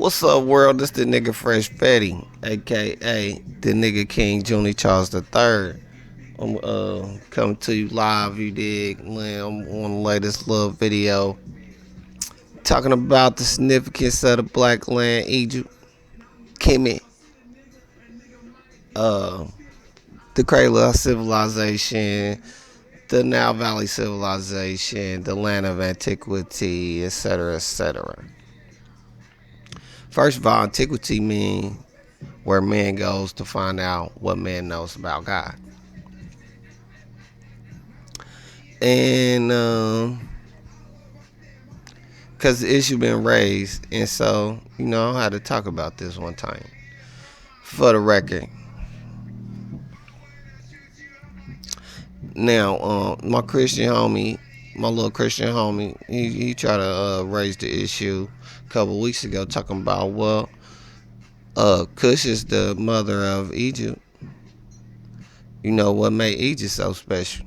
What's up, world? This the nigga Fresh Petty, aka the nigga King Junie Charles III. I'm coming to you live. You dig? Man, I'm on the latest little video talking about the significance of the Black land, Egypt, Kemet, uh, the cradle of civilization, the Nile Valley civilization, the land of antiquity, etc., etc. First of all, antiquity means where man goes to find out what man knows about God. And because the issue been raised, and so I had to talk about this one time. For the record, now my Christian homie, my little Christian homie, he tried to raise the issue a couple weeks ago, talking about Cush is the mother of Egypt. You know what made Egypt so special?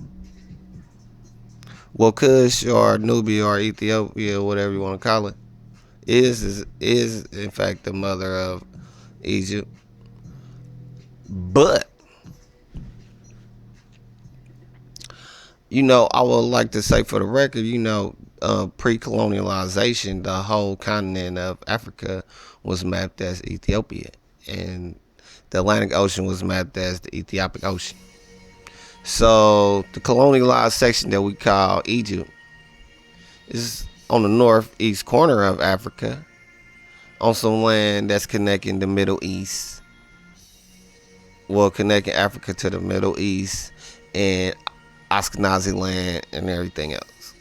Well, Kush or Nubia or Ethiopia, whatever you want to call it, is in fact the mother of Egypt. But I would like to say for the record, pre-colonialization, the whole continent of Africa was mapped as Ethiopia, and the Atlantic Ocean was mapped as the Ethiopic Ocean. So the colonialized section that we call Egypt is on the northeast corner of Africa, on some land that's connecting the Middle East. Well, connecting Africa to the Middle East and Ashkenazi land and everything else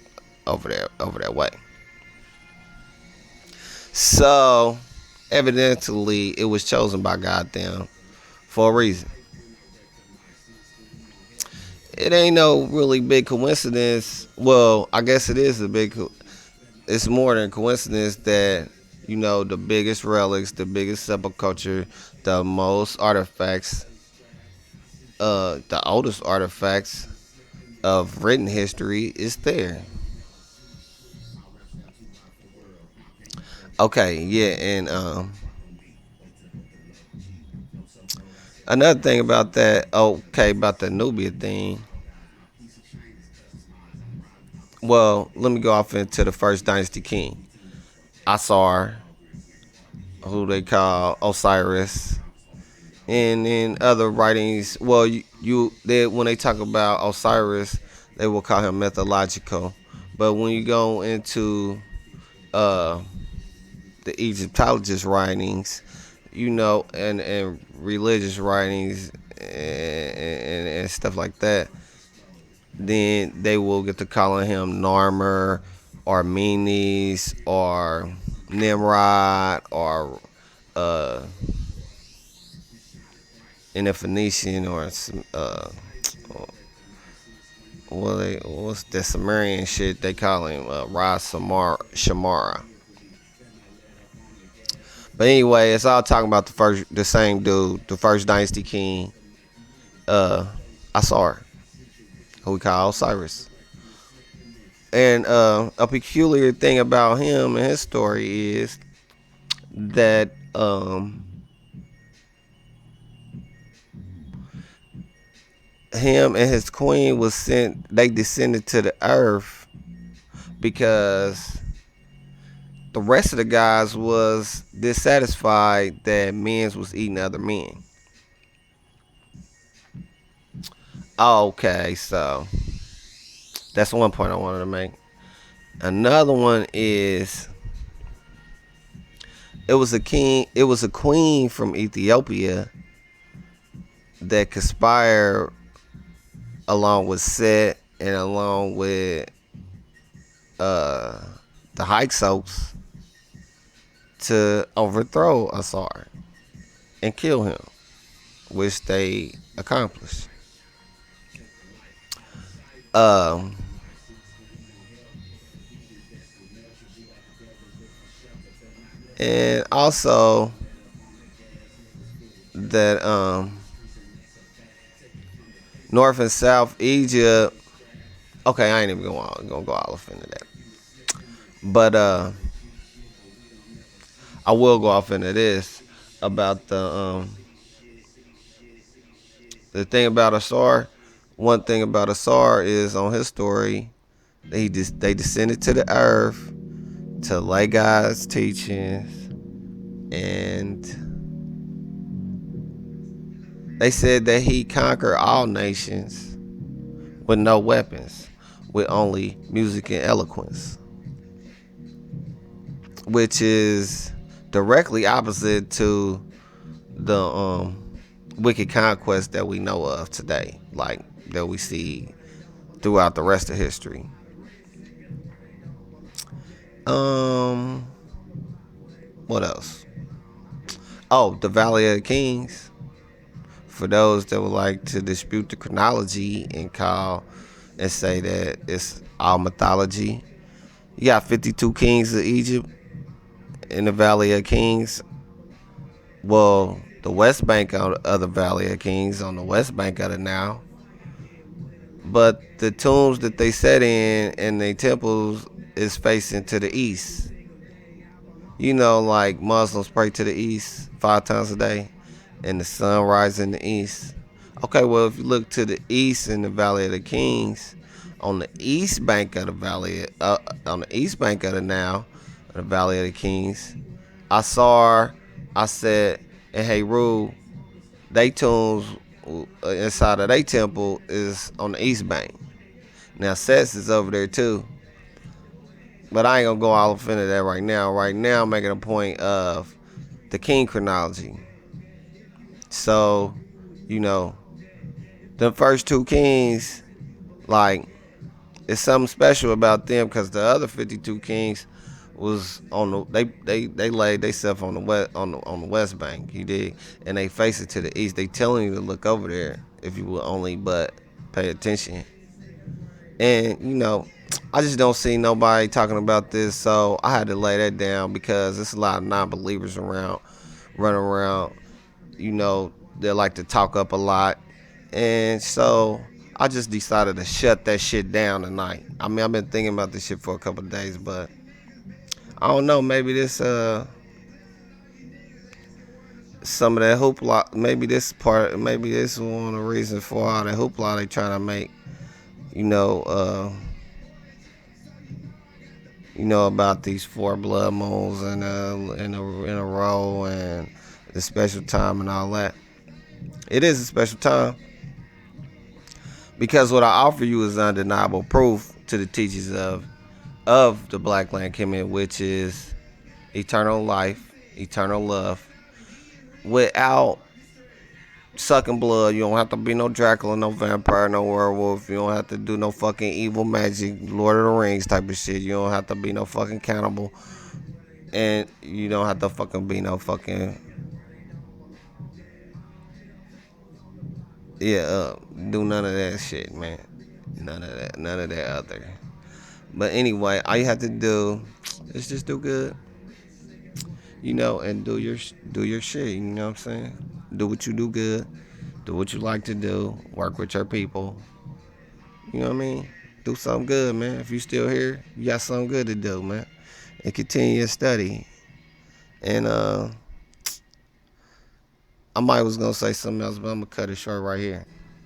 over that way. So, evidently, it was chosen by goddamn for a reason. It ain't no really big coincidence. Well, I guess it is it's more than a coincidence that the biggest relics, the biggest sepulchre, the most artifacts, the oldest artifacts of written history is there. Okay, yeah, and another thing about that, okay, about the Nubia thing. Well, let me go off into the first dynasty king, Asar, who they call Osiris, and in other writings, well, when they talk about Osiris, they will call him mythological, but when you go into uh, the Egyptologist writings, and religious writings and stuff like that, then they will get to calling him Narmer or Menes or Nimrod or in the Phoenician or what's the Sumerian shit they call him, Ra Shamara. But anyway, it's all talking about the same dude, the first dynasty king, Asar, who we call Osiris. And a peculiar thing about him and his story is that him and his queen they descended to the earth because the rest of the guys was dissatisfied that men was eating other men. Okay, so that's one point I wanted to make. Another one is it was a queen from Ethiopia that conspired along with Set and along with the Hyksos to overthrow Asar and kill him, which they accomplished. And also that North and South Egypt. Okay, I ain't even gonna go all up into that. But I will go off into this about the thing about Asar. One thing about Asar is on his story, they descended to the earth to lay God's teachings, and they said that he conquered all nations with no weapons, with only music and eloquence, which is directly opposite to the wicked conquest that we know of today, like that we see throughout the rest of history. Um, what else? Oh, the Valley of the Kings. For those that would like to dispute the chronology and call and say that it's all mythology, you got 52 kings of Egypt in the Valley of Kings. Well, the West Bank of the Valley of Kings on the West Bank of it now. But the tombs that they set in and the temples is facing to the east. You know, like Muslims pray to the east 5 times a day, and the sun rises in the east. Okay, well, if you look to the east in the Valley of the Kings, on the east bank of the on the east bank of the now, the Valley of the Kings, I saw, I said, and hey, Rue, they tombs inside of their temple is on the east bank. Now, Sets is over there too, but I ain't gonna go all up into that right now. Right now, I'm making a point of the king chronology. So, you know, the first two kings, like, it's something special about them because the other 52 kings was on the they laid themselves on the west on the west bank. You did, and they face it to the east. They telling you to look over there if you will only but pay attention. And I just don't see nobody talking about this, so I had to lay that down because there's a lot of non-believers around, running around. They like to talk up a lot, and so I just decided to shut that shit down tonight. I mean, I've been thinking about this shit for a couple of days, but I don't know. Maybe this some of that hoopla. Maybe this is one of the reasons for all that hoopla they trying to make. You know. About these four blood moons in a row and the special time and all that. It is a special time because what I offer you is undeniable proof to the teachings of the Black Land Kemet, which is eternal life, eternal love, without sucking blood. You don't have to be no Dracula, no vampire, no werewolf. You don't have to do no fucking evil magic, Lord of the Rings type of shit. You don't have to be no fucking cannibal. And you don't have to fucking be no fucking yeah, do none of that shit, man. None of that other. But anyway, all you have to do is just do good, and do your shit. You know what I'm saying? Do what you do good. Do what you like to do. Work with your people. You know what I mean? Do something good, man. If you still here, you got something good to do, man. And continue your study. And I might was gonna say something else, but I'm gonna cut it short right here.